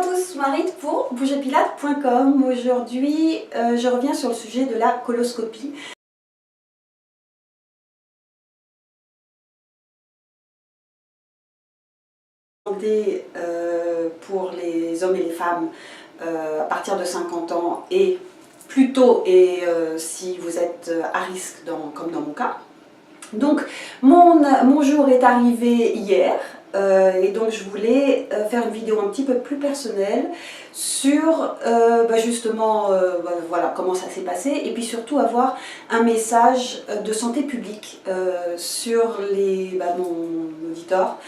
tous, Marie pour bougerpilates.com. Aujourd'hui, je reviens sur le sujet de la coloscopie. Pour les hommes et les femmes à partir de 50 ans et plus tôt, et si vous êtes à risque, comme dans mon cas. Donc mon jour est arrivé hier et donc je voulais faire une vidéo un petit peu plus personnelle sur justement voilà, comment ça s'est passé, et puis surtout avoir un message de santé publique sur mon auditoire,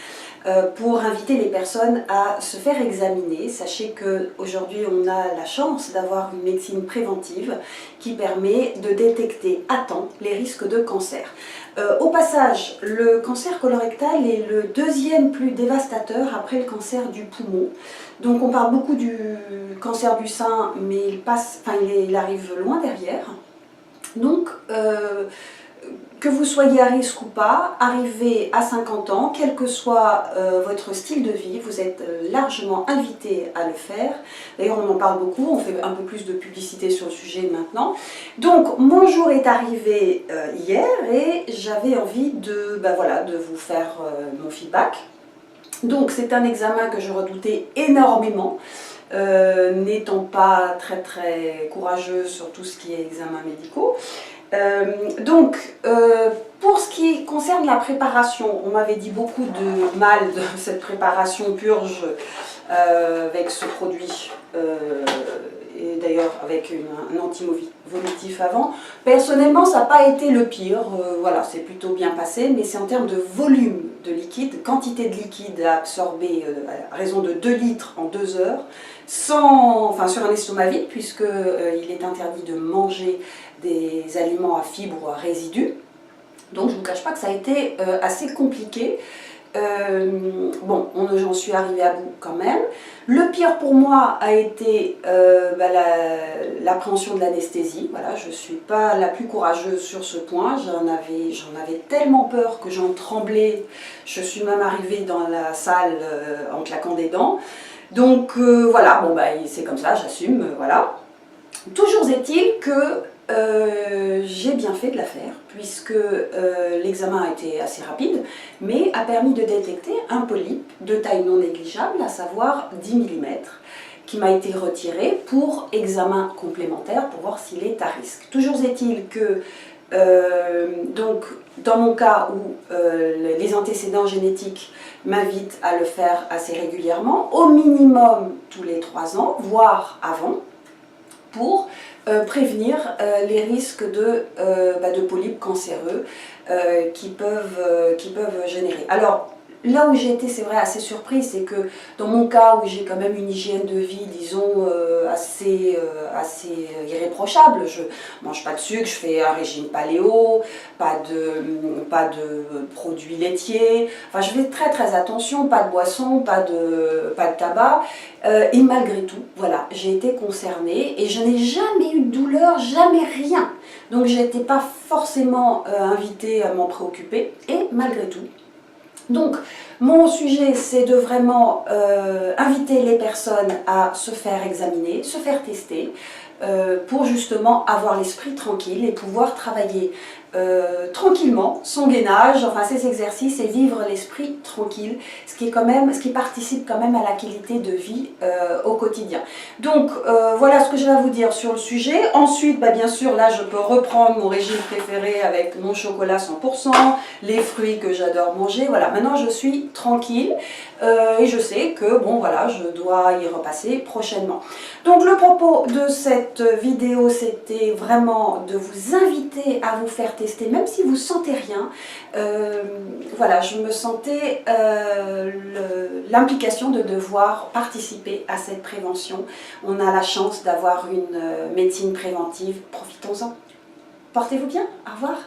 pour inviter les personnes à se faire examiner. Sachez qu'aujourd'hui on a la chance d'avoir une médecine préventive qui permet de détecter à temps les risques de cancer. Au passage, le cancer colorectal est le deuxième plus dévastateur après le cancer du poumon. Donc on parle beaucoup du cancer du sein, mais il arrive loin derrière. Donc que vous soyez à risque ou pas, arrivé à 50 ans, quel que soit votre style de vie, vous êtes largement invité à le faire. D'ailleurs, on en parle beaucoup, on fait un peu plus de publicité sur le sujet maintenant. Donc, mon jour est arrivé hier et j'avais envie de vous faire mon feedback. Donc, c'est un examen que je redoutais énormément, n'étant pas très courageuse sur tout ce qui est examens médicaux. Pour ce qui concerne la préparation, on m'avait dit beaucoup de mal de cette préparation purge avec ce produit, et d'ailleurs avec un anti-vomitif avant. Personnellement, ça n'a pas été le pire, voilà, c'est plutôt bien passé, mais c'est en termes de volume de liquide, quantité de liquide à absorber à raison de 2 litres en 2 heures, sur un estomac vide, puisqu'il est interdit de manger des aliments à fibres ou à résidus. Donc je ne vous cache pas que ça a été assez compliqué. J'en suis arrivée à bout quand même. Le pire pour moi a été l'appréhension de l'anesthésie. Voilà, je ne suis pas la plus courageuse sur ce point. J'en avais tellement peur que j'en tremblais. Je suis même arrivée dans la salle en claquant des dents. Donc voilà, c'est comme ça, j'assume, voilà. Toujours est-il que j'ai bien fait de la faire, puisque l'examen a été assez rapide, mais a permis de détecter un polype de taille non négligeable, à savoir 10 mm, qui m'a été retiré pour examen complémentaire pour voir s'il est à risque. Toujours est-il que dans mon cas où les antécédents génétiques m'invitent à le faire assez régulièrement, au minimum tous les 3 ans, voire avant, pour prévenir les risques de polypes cancéreux qui peuvent générer. Alors, là où j'ai été, c'est vrai, assez surprise, c'est que dans mon cas où j'ai quand même une hygiène de vie, disons, assez irréprochable, je mange pas de sucre, je fais un régime paléo, pas de produits laitiers, enfin je fais très attention, pas de boisson, pas de tabac, et malgré tout, voilà, j'ai été concernée et je n'ai jamais eu de douleur, jamais rien. Donc j'étais pas forcément invitée à m'en préoccuper, et malgré tout. Donc, mon sujet, c'est de vraiment inviter les personnes à se faire examiner, se faire tester, pour justement avoir l'esprit tranquille et pouvoir travailler tranquillement son gainage, enfin ses exercices, et vivre l'esprit tranquille, ce qui participe quand même à la qualité de vie au quotidien. Donc voilà ce que je vais vous dire sur le sujet. Ensuite, bien sûr, là je peux reprendre mon régime préféré avec mon chocolat 100%, les fruits que j'adore manger. Voilà, maintenant je suis tranquille et je sais que je dois y repasser prochainement. Donc le propos de cette vidéo, c'était vraiment de vous inviter à vous faire tester, même si vous ne sentez rien. Voilà, je me sentais l'implication de devoir participer à cette prévention. On a la chance d'avoir une médecine préventive, profitons-en. Portez-vous bien, au revoir.